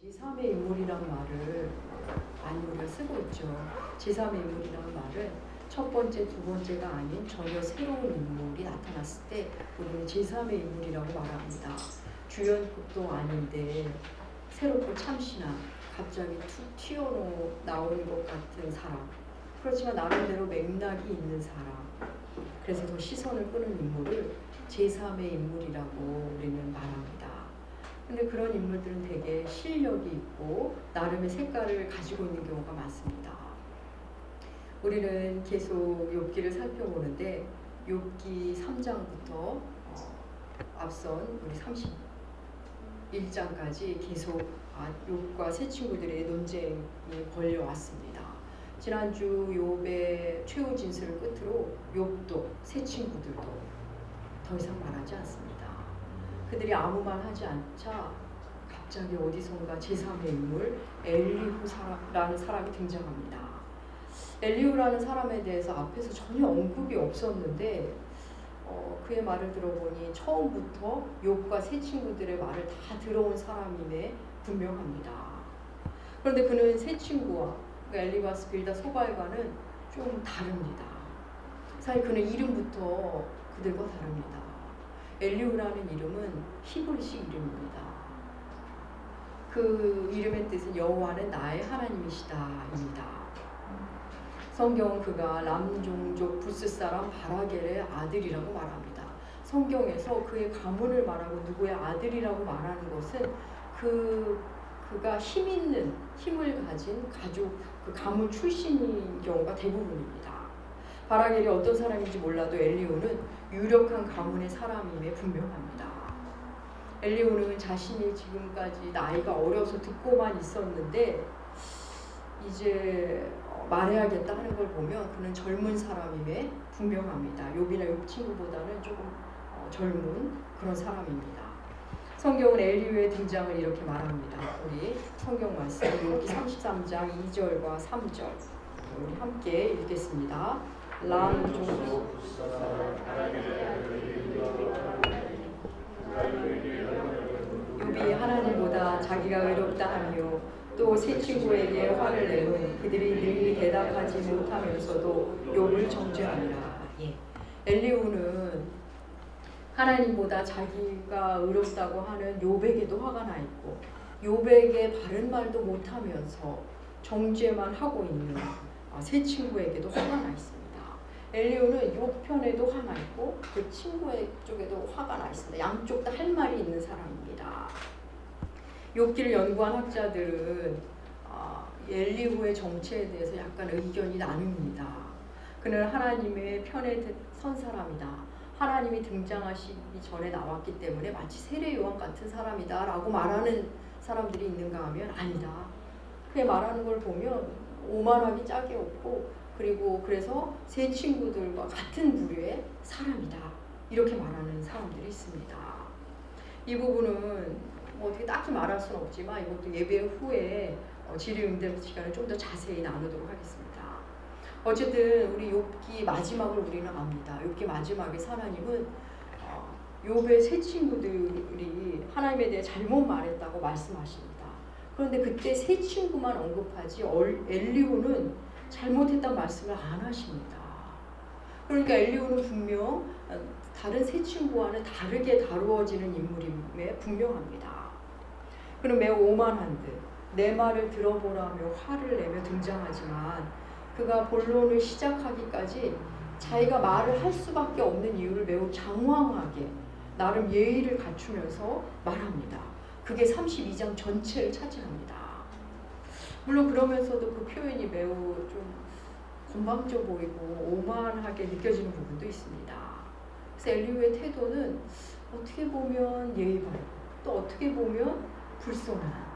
제3의 인물이라는 말을 많이 우리가 쓰고 있죠. 제3의 인물이라는 말은 첫 번째, 두 번째가 아닌 전혀 새로운 인물이 나타났을 때 우리는 제3의 인물이라고 말합니다. 주연급도 아닌데 새롭고 참신한, 갑자기 툭 튀어나오는 것 같은 사람, 그렇지만 나름대로 맥락이 있는 사람, 그래서 더 시선을 끄는 인물을 제3의 인물이라고 우리는 말합니다. 근데 그런 인물들은 되게 실력이 있고 나름의 색깔을 가지고 있는 경우가 많습니다. 우리는 계속 욥기를 살펴보는데 욥기 3장부터 앞선 우리 31장까지 계속 욥과 세 친구들의 논쟁이 벌려왔습니다. 지난주 욥의 최후 진술을 끝으로 욥도 세 친구들도 더 이상 말하지 않습니다. 그들이 아무 말 하지 않자 갑자기 어디선가 제3의 인물 엘리후라는 사람이 등장합니다. 엘리후라는 사람에 대해서 앞에서 전혀 언급이 없었는데 그의 말을 들어보니 처음부터 욥과 세 친구들의 말을 다 들어온 사람임에 분명합니다. 그런데 그는 세 친구와 엘리바스, 빌다, 소발과는 좀 다릅니다. 사실 그는 이름부터 그들과 다릅니다. 엘리후라는 이름은 히브리식 이름입니다. 그 이름의 뜻은 여호와는 나의 하나님이시다입니다. 성경은 그가 람종족 부스 사람 바라겔의 아들이라고 말합니다. 성경에서 그의 가문을 말하고 누구의 아들이라고 말하는 것은 그가 힘을 가진 가족, 그 가문 출신인 경우가 대부분입니다. 바라겔이 어떤 사람인지 몰라도 엘리후는 유력한 가문의 사람임에 분명합니다. 엘리후는 자신이 지금까지 나이가 어려서 듣고만 있었는데 이제 말해야겠다 하는 걸 보면 그는 젊은 사람임에 분명합니다. 욥이나 욥 친구보다는 조금 젊은 그런 사람입니다. 성경은 엘리후의 등장을 이렇게 말합니다. 우리 성경 말씀 욥기 33장 2절과 3절 우리 함께 읽겠습니다. 람종족 욥이 하나님보다 자기가 의롭다 하며 또 세 친구에게 화를 내면 그들이 늘 대답하지 못하면서도 욥을 정죄하니라. 엘리후는 하나님보다 자기가 의롭다고 하는 욥에게도 화가 나 있고 욥에게 바른 말도 못하면서 정죄만 하고 있는 세 친구에게도 화가 나 있습니다. 엘리후는 욥 편에도 화나 있고 그 친구의 쪽에도 화가 나 있습니다. 양쪽 다 할 말이 있는 사람입니다. 욥기를 연구한 학자들은 엘리후의 정체에 대해서 약간 의견이 나뉩니다. 그는 하나님의 편에 선 사람이다. 하나님이 등장하시기 전에 나왔기 때문에 마치 세례 요한 같은 사람이다 라고 말하는 사람들이 있는가 하면 아니다. 그의 말하는 걸 보면 오만하기 짝이 없고 그리고 그래서 세 친구들과 같은 부류의 사람이다. 이렇게 말하는 사람들이 있습니다. 이 부분은 어떻게 딱히 말할 수는 없지만 이것도 예배 후에 질의응답 시간을 좀 더 자세히 나누도록 하겠습니다. 어쨌든 우리 욥기 마지막을 우리는 압니다. 욥기 마지막에 하나님은 욥의 세 친구들이 하나님에 대해 잘못 말했다고 말씀하십니다. 그런데 그때 세 친구만 언급하지 엘리후는 잘못했다는 말씀을 안 하십니다. 그러니까 엘리후는 분명 다른 세 친구와는 다르게 다루어지는 인물임에 분명합니다. 그는 매우 오만한 듯 내 말을 들어보라며 화를 내며 등장하지만 그가 본론을 시작하기까지 자기가 말을 할 수밖에 없는 이유를 매우 장황하게 나름 예의를 갖추면서 말합니다. 그게 32장 전체를 차지합니다. 물론 그러면서도 그 표현이 매우 좀 건방져 보이고 오만하게 느껴지는 부분도 있습니다. 그래서 엘리후의 태도는 어떻게 보면 예의 바르고 또 어떻게 보면 불손한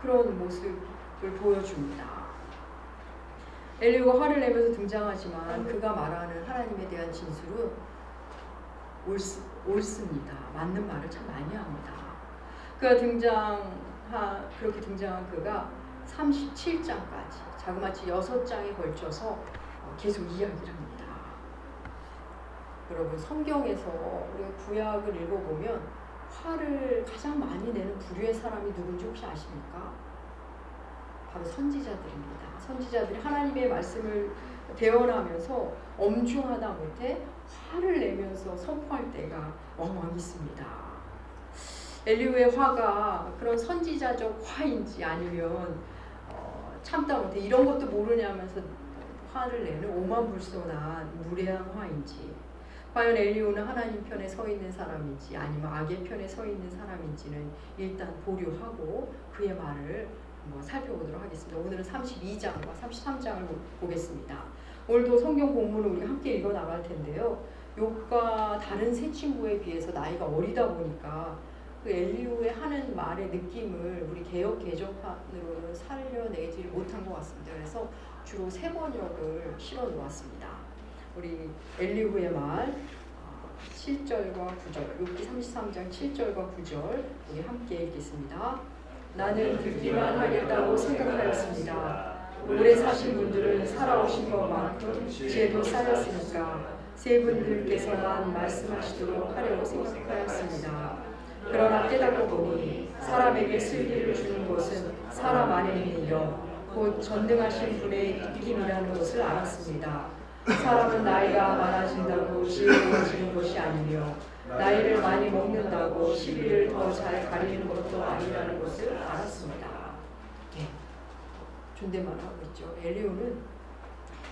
그런 모습을 보여줍니다. 엘리후가 화를 내면서 등장하지만 그가 말하는 하나님에 대한 진술은 옳습니다. 맞는 말을 참 많이 합니다. 그렇게 등장한 그가 37장까지 자그마치 6장에 걸쳐서 계속 이야기를 합니다. 여러분 성경에서 우리가 구약을 읽어보면 화를 가장 많이 내는 부류의 사람이 누군지 혹시 아십니까? 바로 선지자들입니다. 선지자들이 하나님의 말씀을 대언하면서 엄중하다 못해 화를 내면서 선포할 때가 왕왕 있습니다. 엘리후의 화가 그런 선지자적 화인지 아니면 참다 못해 이런 것도 모르냐면서 화를 내는 오만불손한 무례한 화인지, 과연 엘리후는 하나님 편에 서 있는 사람인지 아니면 악의 편에 서 있는 사람인지는 일단 보류하고 그의 말을 한번 살펴보도록 하겠습니다. 오늘은 32장과 33장을 보겠습니다. 오늘도 성경 본문을 우리 함께 읽어 나갈 텐데요. 욥과 다른 세 친구에 비해서 나이가 어리다 보니까 그 엘리후의 하는 말의 느낌을 우리 개역 개정판으로는 살려내지를 못한 것 같습니다. 그래서 주로 세 번역을 실어 놓았습니다. 우리 엘리후의 말 7절과 9절, 욥기 33장 7절과 9절 우리 함께 읽겠습니다. 나는 듣기만 하겠다고 생각하였습니다. 오래 사신 분들은 살아오신 것만큼 지혜도 쌓였으니까 세 분들께서만 말씀하시도록 하려고 생각하였습니다. 그러나 깨닫고 보니 사람에게 슬기를 주는 것은 사람 안에 있는 영, 곧 전능하신 분의 입김이라는 것을 알았습니다. 사람은 나이가 많아진다고 지혜로워지는 것이 아니며 나이를 많이 먹는다고 시비를 더 잘 가리는 것도 아니라는 것을 알았습니다. 네. 존댓말하고 있죠. 엘리후는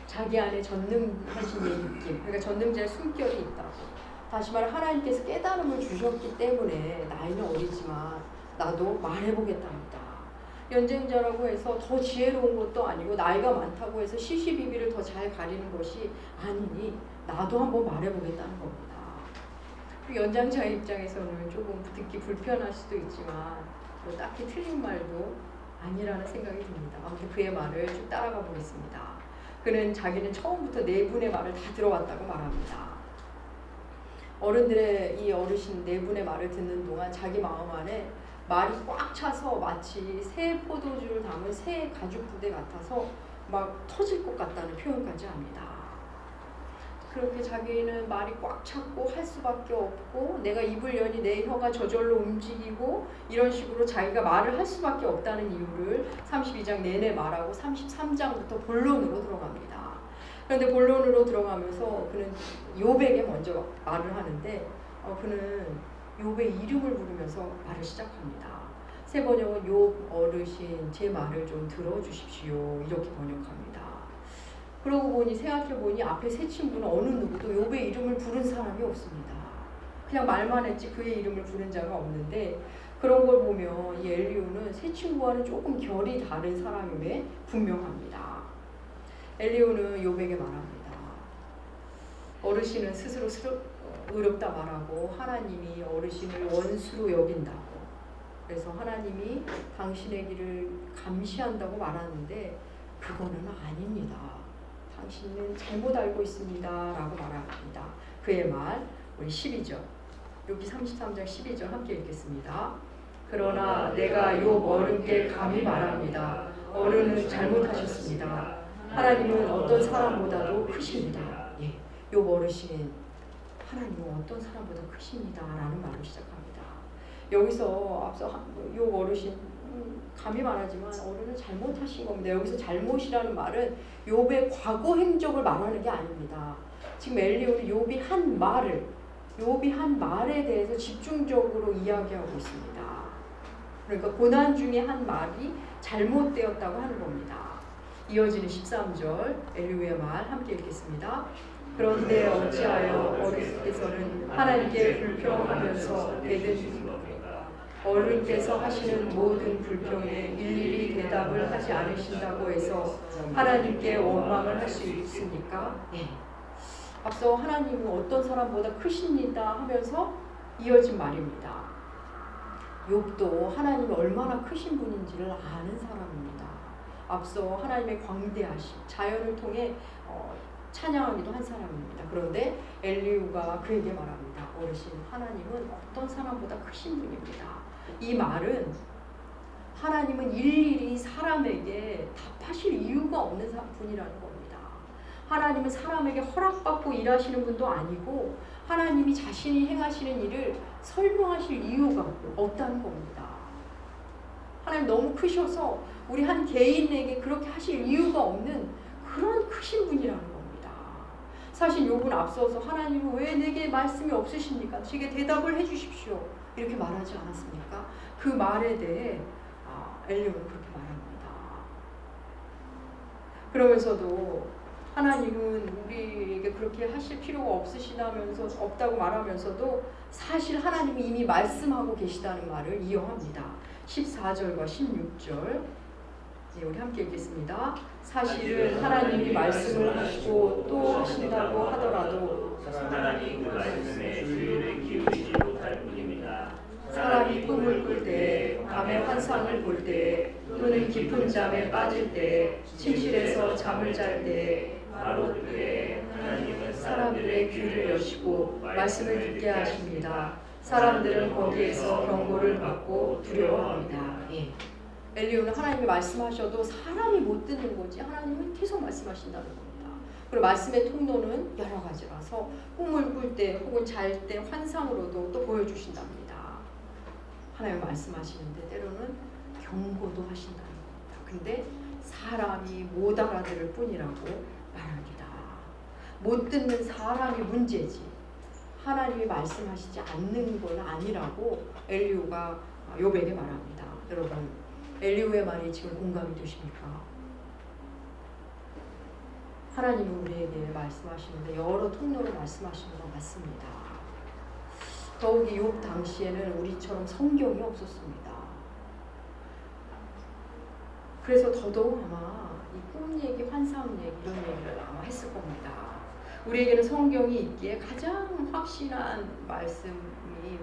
자기 안에 전능하신 의 입김, 그러니까 전능자의 숨결이 있다고. 다시 말해 하나님께서 깨달음을 주셨기 때문에 나이는 어리지만 나도 말해보겠답니다. 연쟁자라고 해서 더 지혜로운 것도 아니고 나이가 많다고 해서 시시비비를 더 잘 가리는 것이 아니니 나도 한번 말해보겠다는 겁니다. 연장자의 입장에서는 조금 듣기 불편할 수도 있지만 뭐 딱히 틀린 말도 아니라는 생각이 듭니다. 아무튼 그의 말을 쭉 따라가 보겠습니다. 그는 자기는 처음부터 네 분의 말을 다 들어왔다고 말합니다. 어른들의 이 어르신 네 분의 말을 듣는 동안 자기 마음 안에 말이 꽉 차서 마치 새 포도주를 담은 새 가죽 부대 같아서 막 터질 것 같다는 표현까지 합니다. 그렇게 자기는 말이 꽉 찼고 할 수밖에 없고 내가 입을 여니 내 혀가 저절로 움직이고 이런 식으로 자기가 말을 할 수밖에 없다는 이유를 32장 내내 말하고 33장부터 본론으로 들어갑니다. 그런데 본론으로 들어가면서 그는 욥에게 먼저 말을 하는데 그는 욥의 이름을 부르면서 말을 시작합니다. 세 번역은 욥 어르신 제 말을 좀 들어주십시오 이렇게 번역합니다. 그러고 보니 생각해보니 앞에 세 친구는 어느 누구도 욥의 이름을 부른 사람이 없습니다. 그냥 말만 했지 그의 이름을 부른 자가 없는데 그런 걸 보면 이 엘리후는 세 친구와는 조금 결이 다른 사람임에 분명합니다. 엘리후는 욥에게 말합니다. 어르신은 스스로 의롭다 말하고 하나님이 어르신을 원수로 여긴다고. 그래서 하나님이 당신의 길을 감시한다고 말하는데 그거는 아닙니다. 당신은 잘못 알고 있습니다. 라고 말합니다. 그의 말 우리 12절 욥기 33장 12절 함께 읽겠습니다. 그러나 내가 욥 어른께 감히 말합니다. 어른은 잘못하셨습니다. 하나님은 어떤 사람보다도 크십니다. 예, 욥 어르신 하나님은 어떤 사람보다 크십니다. 라는 말을 시작합니다. 여기서 앞서 욥 어르신 감히 말하지만 어른은 잘못하신 겁니다. 여기서 잘못이라는 말은 욥의 과거 행적을 말하는 게 아닙니다. 지금 엘리후는 욥이 한 말에 대해서 집중적으로 이야기하고 있습니다. 그러니까 고난 중에 한 말이 잘못되었다고 하는 겁니다. 이어지는 13절 엘리후의 말 함께 읽겠습니다. 그런데 어찌하여 어른께서는 하나님께 불평하면서 대든 어른께서 하시는 모든 불평에 일일이 대답을 하지 않으신다고 해서 하나님께 원망을 할 수 있습니까? 네. 앞서 하나님은 어떤 사람보다 크십니다 하면서 이어진 말입니다. 욥도 하나님이 얼마나 크신 분인지를 아는 사람입니다. 앞서 하나님의 광대하심, 자연을 통해 찬양하기도 한 사람입니다. 그런데 엘리후가 그에게 말합니다. 어르신, 하나님은 어떤 사람보다 크신 분입니다. 이 말은 하나님은 일일이 사람에게 답하실 이유가 없는 분이라는 겁니다. 하나님은 사람에게 허락받고 일하시는 분도 아니고 하나님이 자신이 행하시는 일을 설명하실 이유가 없다는 겁니다. 하나님 너무 크셔서 우리 한 개인에게 그렇게 하실 이유가 없는 그런 크신 분이라는 겁니다. 사실 욥은 앞서서 하나님은 왜 내게 말씀이 없으십니까? 제게 대답을 해주십시오. 이렇게 말하지 않았습니까? 그 말에 대해 엘리야는 그렇게 말합니다. 그러면서도 하나님은 우리에게 그렇게 하실 필요가 없다고 말하면서도 사실 하나님이 이미 말씀하고 계시다는 말을 이어합니다. 14절과 16절 우리 함께 읽겠습니다. 사실은 하나님이 말씀을 하시고 또 하신다고 하더라도 사람이 그 말씀에 주의를 기울이지 못할 뿐입니다. 사람이 꿈을 꿀 때, 밤에 환상을 볼 때, 또는 깊은 잠에 빠질 때, 침실에서 잠을 잘 때, 바로 그때 하나님은 사람들의 귀를 여시고 말씀을 듣게 하십니다. 사람들은 거기에서 경고를 받고 두려워합니다. 예. 엘리야는 하나님이 말씀하셔도 사람이 못 듣는 거지 하나님은 계속 말씀하신다는 겁니다. 그리고 말씀의 통로는 여러 가지라서 꿈을 꿀 때 혹은 잘 때 환상으로도 또 보여주신답니다. 하나님 말씀하시는데 때로는 경고도 하신다는 겁니다. 근데 사람이 못 알아들을 뿐이라고 말합니다. 못 듣는 사람이 문제지 하나님이 말씀하시지 않는 건 아니라고 엘리야가 욥에게 말합니다. 여러분 엘리야의 말이 지금 공감이 되십니까? 하나님은 우리에게 말씀하시는데 여러 통로로 말씀하시는 것 같습니다. 더욱이 욥 당시에는 우리처럼 성경이 없었습니다. 그래서 더더욱 아마 이 꿈 얘기, 환상 얘기 이런 얘기를 아마 했을 겁니다. 우리에게는 성경이 있기에 가장 확실한 말씀이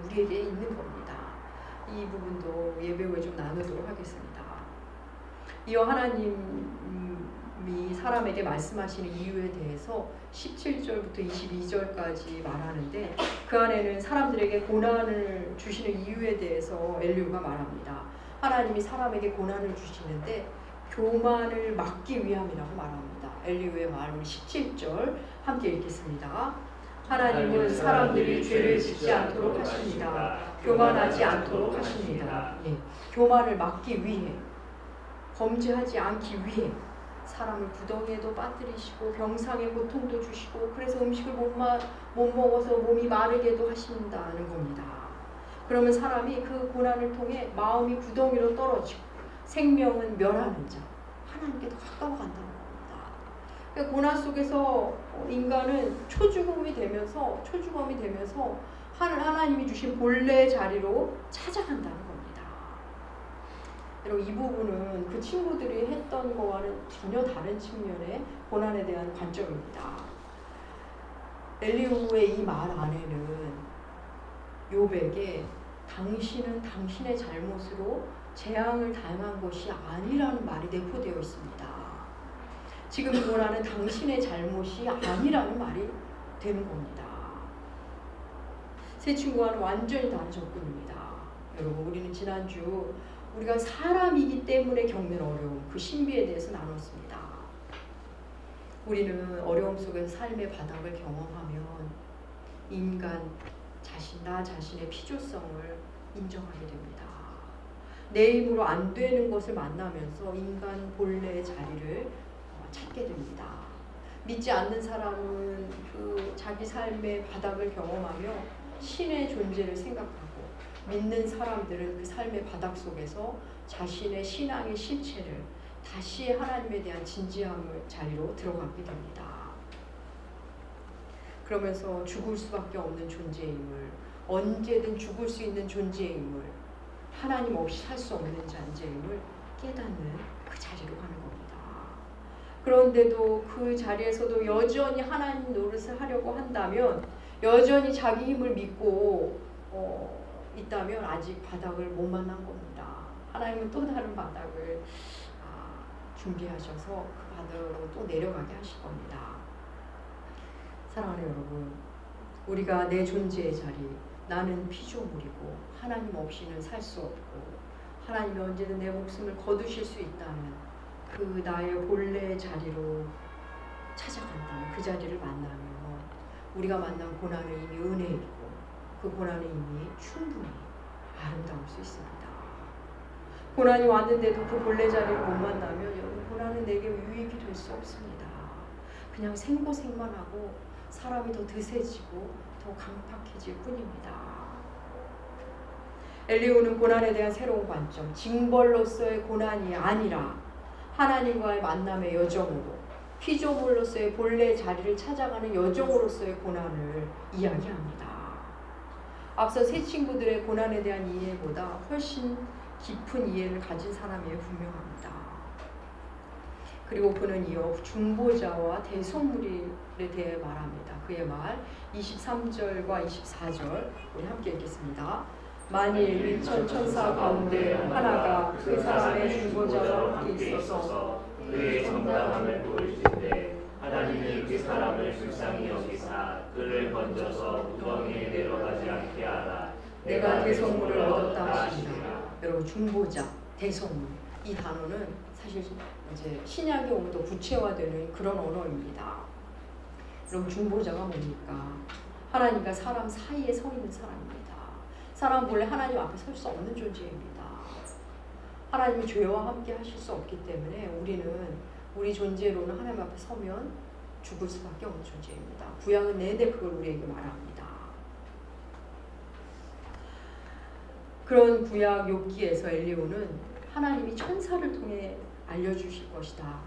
우리에게 있는 겁니다. 이 부분도 예배 후에 좀 나누도록 하겠습니다. 이어 하나님이 사람에게 말씀하시는 이유에 대해서 17절부터 22절까지 말하는데 그 안에는 사람들에게 고난을 주시는 이유에 대해서 엘리야가 말합니다. 하나님이 사람에게 고난을 주시는데 교만을 막기 위함이라고 말합니다. 엘리야의 말은 17절 함께 읽겠습니다. 하나님은 사람들이 죄를 짓지 않도록 하십니다. 교만하지 않도록 하십니다. 예, 교만을 막기 위해 범죄하지 않기 위해 사람을 구덩이에도 빠뜨리시고 병상에 고통도 주시고 그래서 음식을 못 먹어서 몸이 마르게도 하신다는 겁니다. 그러면 사람이 그 고난을 통해 마음이 구덩이로 떨어지고 생명은 멸하는 자 하나님께 더 가까워간다는 겁니다. 그러니까 고난 속에서 인간은 초죽음이 되면서 하나님이 주신 본래의 자리로 찾아간다는 겁니다. 여러분 이 부분은 그 친구들이 했던 거와는 전혀 다른 측면의 고난에 대한 관점입니다. 엘리야의 이 말 안에는 욥에게 당신은 당신의 잘못으로 재앙을 당한 것이 아니라는 말이 내포되어 있습니다. 지금 이 고난은 당신의 잘못이 아니라는 말이 되는 겁니다. 세 친구와는 완전히 다른 접근입니다. 여러분 우리는 지난주 우리가 사람이기 때문에 겪는 어려움, 그 신비에 대해서 나눴습니다. 우리는 어려움 속에서 삶의 바닥을 경험하면 인간 자신, 나 자신의 필요성을 인정하게 됩니다. 내 힘으로 안 되는 것을 만나면서 인간 본래의 자리를 찾게 됩니다. 믿지 않는 사람은 그 자기 삶의 바닥을 경험하며 신의 존재를 생각하고 믿는 사람들은 그 삶의 바닥 속에서 자신의 신앙의 실체를 다시 하나님에 대한 진지함을 자리로 들어가게 됩니다. 그러면서 죽을 수밖에 없는 존재임을 언제든 죽을 수 있는 존재임을 하나님 없이 살 수 없는 존재임을 깨닫는 그 자리로 가는 겁니다. 그런데도 그 자리에서도 여전히 하나님 노릇을 하려고 한다면 여전히 자기 힘을 믿고 있다면 아직 바닥을 못 만난 겁니다. 하나님은 또 다른 바닥을 준비하셔서 그 바닥으로 또 내려가게 하실 겁니다. 사랑하는 여러분, 우리가 내 존재의 자리, 나는 피조물이고 하나님 없이는 살 수 없고 하나님이 언제든 내 목숨을 거두실 수 있다는 그 나의 본래의 자리로 찾아간다는 그 자리를 만나면 우리가 만난 고난은 이미 은혜이고 그 그 고난은 이미 충분히 아름다울 수 있습니다. 고난이 왔는데도 그 본래 자리를 못 만나면 여러분 고난은 내게 유익이 될 수 없습니다. 그냥 생고생만 하고 사람이 더 드세지고 더 강팍해질 뿐입니다. 엘리후는 고난에 대한 새로운 관점, 징벌로서의 고난이 아니라 하나님과의 만남의 여정으로 피조물로서의 본래 자리를 찾아가는 여정으로서의 고난을 이야기합니다. 앞서 세 친구들의 고난에 대한 이해보다 훨씬 깊은 이해를 가진 사람이에 분명합니다. 그리고 그는 이어 중보자와 대속물에 대해 말합니다. 그의 말 23절과 24절 우리 함께 읽겠습니다. 만일 민천 천사 가운데 하나가 그 사람의 중보자와 함께 있어서 그의 정당함을 보일진대 하나님이 그 사람을 불쌍히 여기사 그를 건져서 무덤에 내려가지 않게 하라. 내가 대속물을 얻었다 하시니라. 여러분 중보자, 대속물 이 단어는 사실 이제 신약에 오면 또 구체화되는 그런 언어입니다. 여러분 중보자가 뭡니까? 하나님과 사람 사이에 서 있는 사람입니다. 사람은 본래 하나님 앞에 설 수 없는 존재입니다. 하나님이 죄와 함께 하실 수 없기 때문에 우리 존재로는 하나님 앞에 서면 죽을 수밖에 없는 존재입니다. 구약은 내내 그걸 우리에게 말합니다. 그런 구약 욥기에서 엘리후는 하나님이 천사를 통해 알려주실 것이다.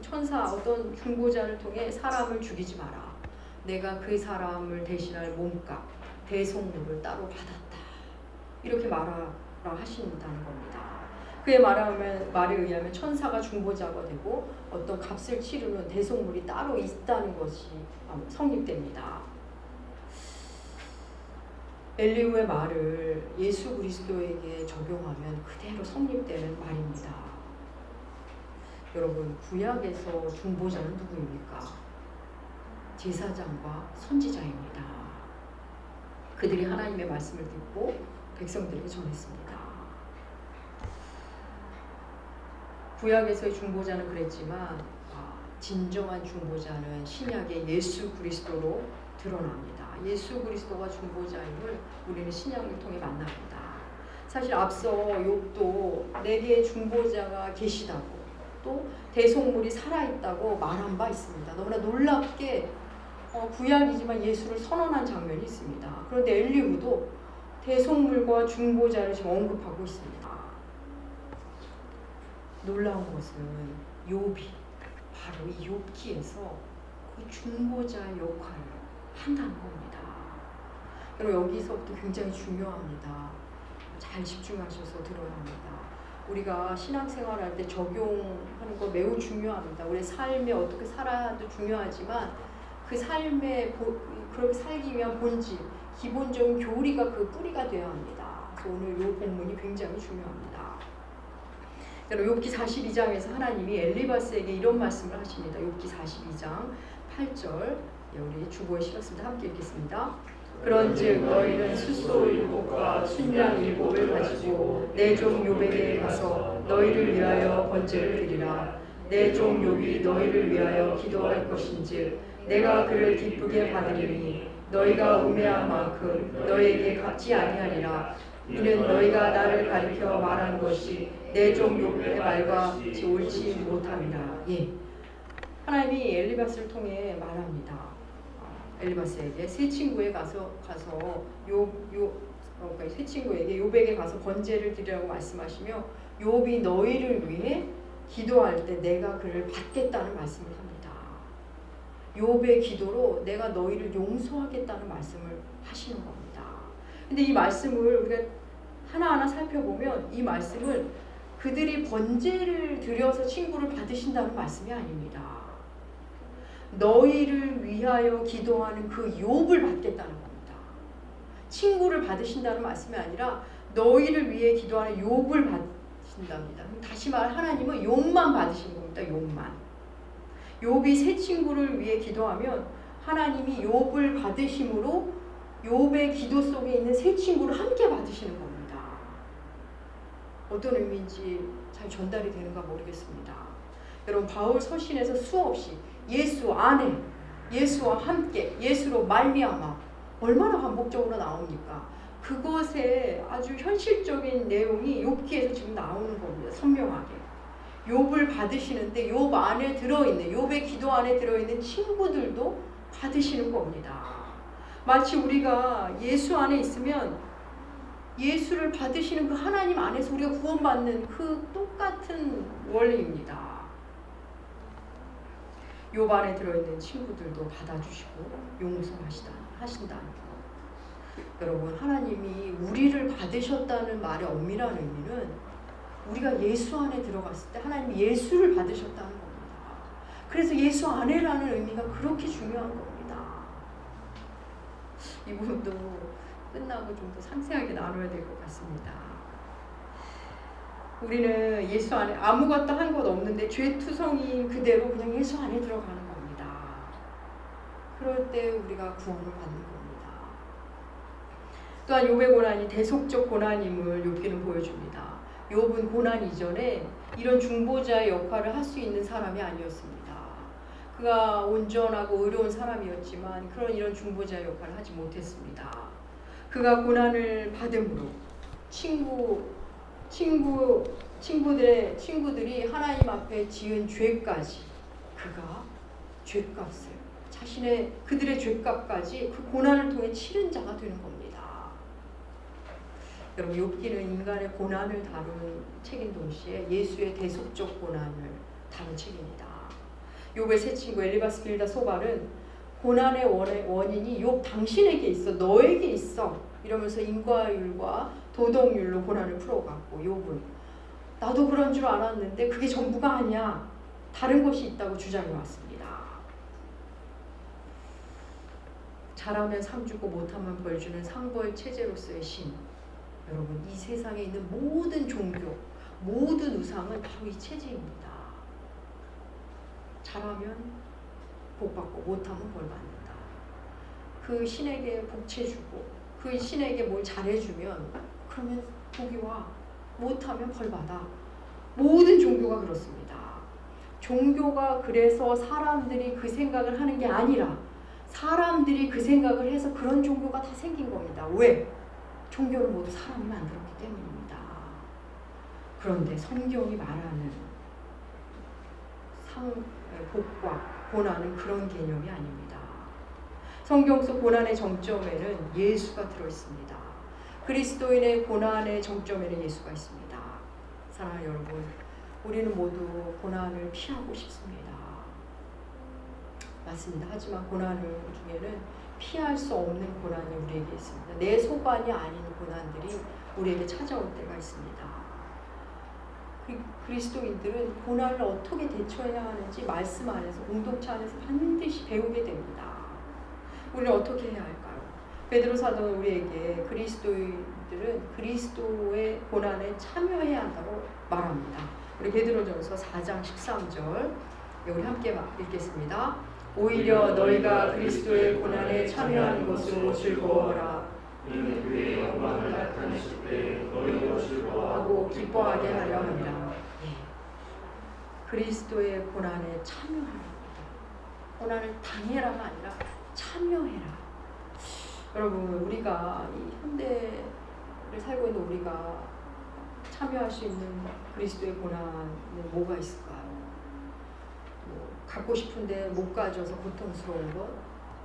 천사 어떤 중보자를 통해 사람을 죽이지 마라. 내가 그 사람을 대신할 몸값, 대속물을 따로 받았다. 이렇게 말하라 하신다는 겁니다. 그의 말에 의하면 천사가 중보자가 되고 어떤 값을 치르는 대속물이 따로 있다는 것이 성립됩니다. 엘리후의 말을 예수 그리스도에게 적용하면 그대로 성립되는 말입니다. 여러분 구약에서 중보자는 누구입니까? 제사장과 선지자입니다. 그들이 하나님의 말씀을 듣고 백성들에게 전했습니다. 구약에서의 중보자는 그랬지만 진정한 중보자는 신약의 예수 그리스도로 드러납니다. 예수 그리스도가 중보자임을 우리는 신약을 통해 만납니다. 사실 앞서 욥도 내게 중보자가 계시다고 또 대속물이 살아있다고 말한 바 있습니다. 너무나 놀랍게 구약이지만 예수를 선언한 장면이 있습니다. 그런데 엘리후도 대속물과 중보자를 지금 언급하고 있습니다. 놀라운 것은 욥이 바로 이 욥기에서 그 중보자의 역할을 한다는 겁니다. 여러분 여기서부터 굉장히 중요합니다. 잘 집중하셔서 들어야 합니다. 우리가 신앙생활할 때 적용하는 거 매우 중요합니다. 우리 삶에 어떻게 살아도 중요하지만 그 삶에 그렇게 살기 위한 본질, 기본적인 교리가 그 뿌리가 되어야 합니다. 그래서 오늘 이 본문이 굉장히 중요합니다. 욥기 42장에서 하나님이 엘리바스에게 이런 말씀을 하십니다. 욥기 42장 8절 우리 주보에 실었습니다. 함께 읽겠습니다. 그런즉 너희는 숫소 7과 순양 7을 가지고 내 종 욥에게 가서 너희를 위하여 번제를 드리라. 내 종 욥이 너희를 위하여 기도할 것인즉 내가 그를 기쁘게 받으리니 너희가 우매한 만큼 너희에게 갚지 아니하리라. 이는 너희가 나를 가리켜 말한 것이 내 종 욥의 말과 옳지 못함이라. 예. 하나님이 엘리바스를 통해 말합니다. 엘리바스에게 세 친구에 가서 세 친구에게 욥에게 가서 번제를 드리라고 말씀하시며 욥이 너희를 위해 기도할 때 내가 그를 받겠다는 말씀을 합니다. 욥의 기도로 내가 너희를 용서하겠다는 말씀을 하시는 겁니다. 근데 이 말씀을 우리가 하나하나 살펴보면 이 말씀은 그들이 번제를 드려서 친구를 받으신다는 말씀이 아닙니다. 너희를 위하여 기도하는 그 욥을 받겠다는 겁니다. 친구를 받으신다는 말씀이 아니라 너희를 위해 기도하는 욥을 받으신답니다. 다시 말해 하나님은 욥만 받으시는 겁니다. 욥만. 욥이 새 친구를 위해 기도하면 하나님이 욥을 받으심으로 욥의 기도 속에 있는 새 친구를 함께 받으시는 겁니다. 어떤 의미인지 잘 전달이 되는가 모르겠습니다. 여러분 바울 서신에서 수없이 예수 안에, 예수와 함께, 예수로 말미암아 얼마나 반복적으로 나옵니까? 그것의 아주 현실적인 내용이 욥기에서 지금 나오는 겁니다. 선명하게. 욥을 받으시는데 욥 안에 들어있는, 욥의 기도 안에 들어있는 친구들도 받으시는 겁니다. 마치 우리가 예수 안에 있으면 예수를 받으시는 그 하나님 안에서 우리가 구원받는 그 똑같은 원리입니다. 욥 안에 들어있는 친구들도 받아주시고 용서하신다는 것. 여러분, 하나님이 우리를 받으셨다는 말의 엄밀한 의미는 우리가 예수 안에 들어갔을 때 하나님이 예수를 받으셨다는 겁니다. 그래서 예수 안에라는 의미가 그렇게 중요한 겁니다. 이 부분도 끝나고 좀 더 상세하게 나눠야 될 것 같습니다. 우리는 예수 안에 아무것도 한 것 없는데 죄투성이인 그대로 그냥 예수 안에 들어가는 겁니다. 그럴 때 우리가 구원을 받는 겁니다. 또한 욥의 고난이 대속적 고난임을 욥기는 보여줍니다. 욥은 고난 이전에 이런 중보자의 역할을 할 수 있는 사람이 아니었습니다. 그가 온전하고 의로운 사람이었지만 이런 중보자의 역할을 하지 못했습니다. 그가 고난을 받음으로 친구들이 하나님 앞에 지은 죄까지 그가 죄값을 그들의 죄값까지 그 고난을 통해 치른 자가 되는 겁니다. 여러분, 욥기는 인간의 고난을 다룬 책인 동시에 예수의 대속적 고난을 다룬 책입니다. 욥의 세 친구 엘리바스, 빌다, 소발은 고난의 원인이 욥 당신에게 있어, 너에게 있어 이러면서 인과율과 도덕률로 고난을 풀어갔고, 욥은 나도 그런 줄 알았는데 그게 전부가 아니야, 다른 것이 있다고 주장해 왔습니다. 잘하면 상 주고 못하면 벌 주는 상벌 체제로서의 신. 여러분, 이 세상에 있는 모든 종교, 모든 우상은 바로 이 체제입니다. 잘하면 복 받고 못하면 벌 받는다. 그 신에게 복채 주고 그 신에게 뭘 잘해주면 그러면 복이 와. 못하면 벌 받아. 모든 종교가 그렇습니다. 종교가 그래서 사람들이 그 생각을 하는 게 아니라 사람들이 그 생각을 해서 그런 종교가 다 생긴 겁니다. 왜? 종교를 모두 사람이 만들었기 때문입니다. 그런데 성경이 말하는 복과 고난은 그런 개념이 아닙니다. 성경 속 고난의 정점에는 예수가 들어있습니다. 그리스도인의 고난의 정점에는 예수가 있습니다. 사랑하는 여러분, 우리는 모두 고난을 피하고 싶습니다. 맞습니다. 하지만 고난 중에는 피할 수 없는 고난이 우리에게 있습니다. 내 소관이 아닌 고난들이 우리에게 찾아올 때가 있습니다. 그리스도인들은 고난을 어떻게 대처해야 하는지 말씀 안에서, 공동체 안에서 반드시 배우게 됩니다. 우리는 어떻게 해야 할까요? 베드로 사도는 우리에게 그리스도인들은 그리스도의 고난에 참여해야 한다고 말합니다. 우리 베드로전서 4장 13절 우리 함께 읽겠습니다. 오히려 너희가 그리스도의 고난에 참여하는 것으로 즐거워하라. 이는 그의 영광을 나타내실 때 너희도 즐거워하고 기뻐하게 하려 합니다. 그리스도의 고난에 참여하라. 고난을 당해라가 아니라 참여해라. 여러분, 우리가 이 현대를 살고 있는 우리가 참여할 수 있는 그리스도의 고난은 뭐가 있을까요? 갖고 싶은데 못 가져서 고통스러운 것,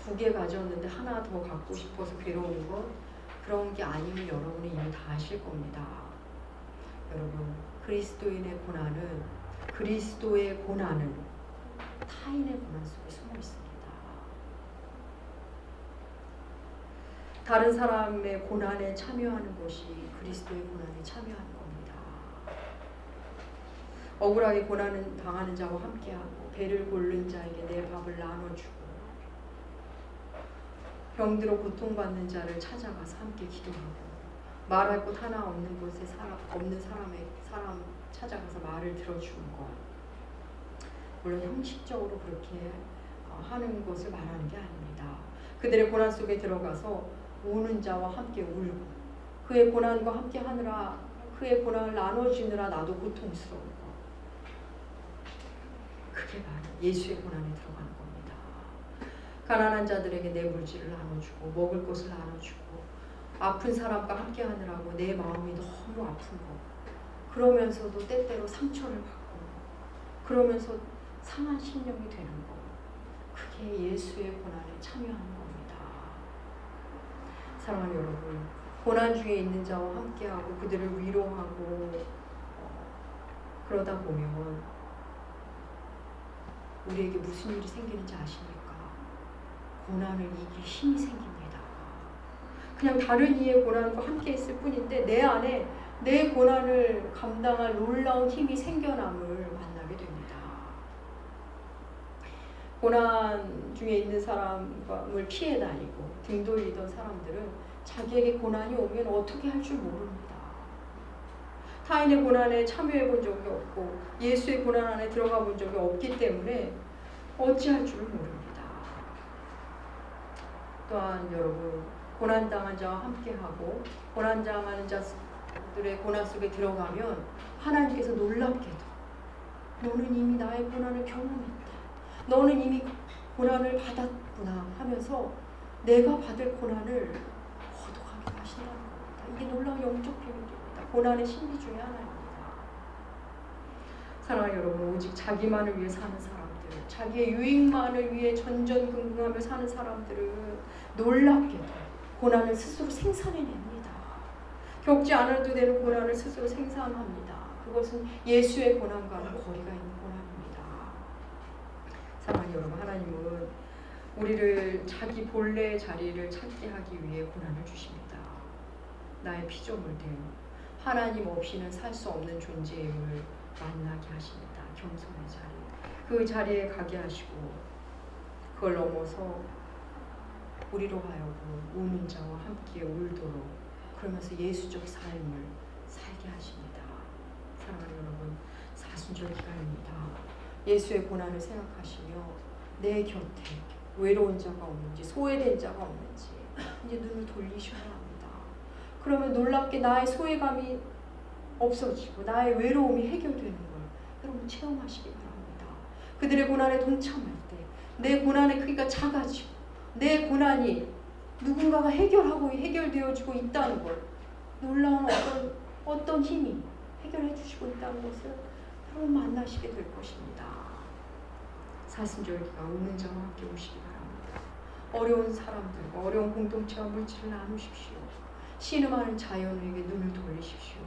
2개 가졌는데 하나 더 갖고 싶어서 괴로운 것, 그런 게 아니면 여러분이 이미 다 아실 겁니다. 여러분, 그리스도의 고난은 타인의 고난 속에 숨어 있습니다. 다른 사람의 고난에 참여하는 것이 그리스도의 고난에 참여하는 겁니다. 억울하게 고난을 당하는 자와 함께하고 배를 고른 자에게 내 밥을 나눠주고 병들어 고통받는 자를 찾아가서 함께 기도하고 말할 곳 하나 없는 곳에 없는 사람 찾아가서 말을 들어주는 것. 물론 형식적으로 그렇게 하는 것을 말하는 게 아닙니다. 그들의 고난 속에 들어가서 우는 자와 함께 울고 그의 고난과 함께 하느라 그의 고난을 나눠주느라 나도 고통스러운 것. 그게 바로 예수의 고난에 들어가는 겁니다. 가난한 자들에게 내 물질을 나눠주고 먹을 것을 나눠주고 아픈 사람과 함께 하느라고 내 마음이 너무 아픈 거. 그러면서도 때때로 상처를 받고 그러면서 상한 심령이 되는 거. 그게 예수의 고난에 참여하는 겁니다. 사랑하는 여러분, 고난 중에 있는 자와 함께하고 그들을 위로하고 그러다 보면 우리에게 무슨 일이 생기는지 아십니까? 고난을 이길 힘이 생깁니다. 그냥 다른 이의 고난과 함께 있을 뿐인데 내 안에 내 고난을 감당할 놀라운 힘이 생겨남을 만나게 됩니다. 고난 중에 있는 사람을 피해 다니고 등 돌리던 사람들은 자기에게 고난이 오면 어떻게 할 줄 모릅니다. 타인의 고난에 참여해 본 적이 없고 예수의 고난 안에 들어가 본 적이 없기 때문에 어찌할 줄을 모릅니다. 또한 여러분, 고난당한 자와 함께하고 고난당하는 자들의 고난 속에 들어가면 하나님께서 놀랍게도 너는 이미 나의 고난을 경험했다. 너는 이미 고난을 받았구나 하면서 내가 받을 고난을 거듭하게 하신다는 겁니다. 이게 놀라운 영적 비밀입니다. 고난의 신비 중에 하나입니다. 사랑하는 여러분, 오직 자기만을 위해 사는 사람들, 자기의 유익만을 위해 전전긍긍하며 사는 사람들은 놀랍게도 고난을 스스로 생산해냅니다. 겪지 않아도 되는 고난을 스스로 생산합니다. 그것은 예수의 고난과는 거리가 있는 고난입니다. 사랑하는 여러분, 하나님은 우리를 자기 본래의 자리를 찾게 하기 위해 고난을 주십니다. 나의 피조물들, 하나님 없이는 살 수 없는 존재임을 만나게 하십니다. 겸손의 자리, 그 자리에 가게 하시고 그걸 넘어서 우리로 하여금 우는 자와 함께 울도록 그러면서 예수적 삶을 살게 하십니다. 사랑하는 여러분, 사순절 기간입니다. 예수의 고난을 생각하시며 내 곁에 외로운 자가 없는지 소외된 자가 없는지 이제 눈을 돌리셔야 합니다. 그러면 놀랍게 나의 소외감이 없어지고 나의 외로움이 해결되는 걸 여러분 체험하시기 바랍니다. 그들의 고난에 동참할 때 내 고난의 크기가 작아지고 내 고난이 누군가가 해결되어지고 있다는 걸, 놀라운 어떤 힘이 해결해 주시고 있다는 것을 여러분 만나시게 될 것입니다. 사순절기가 우는 자와 함께 오시기 바랍니다. 어려운 사람들과 어려운 공동체와 물질을 나누십시오. 신음하는 자연에게 눈을 돌리십시오.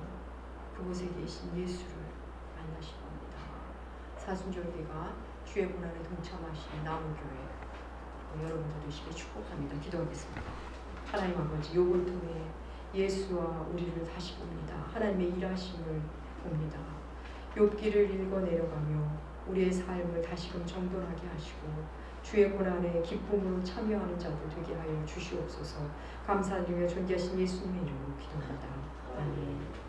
그곳에 계신 예수를 만나실 겁니다. 사순절기가 주의 고난에 동참하신 나무교회 여러분도 되시길 축복합니다. 기도하겠습니다. 하나님 아버지, 욥을 통해 예수와 우리를 다시 봅니다. 하나님의 일하심을 봅니다. 욥기를 읽어 내려가며 우리의 삶을 다시금 정돈하게 하시고 주의 고난에 기쁨으로 참여하는 자들 되게 하여 주시옵소서. 감사드리며 존귀하신 예수님의 이름으로 기도합니다. 아멘.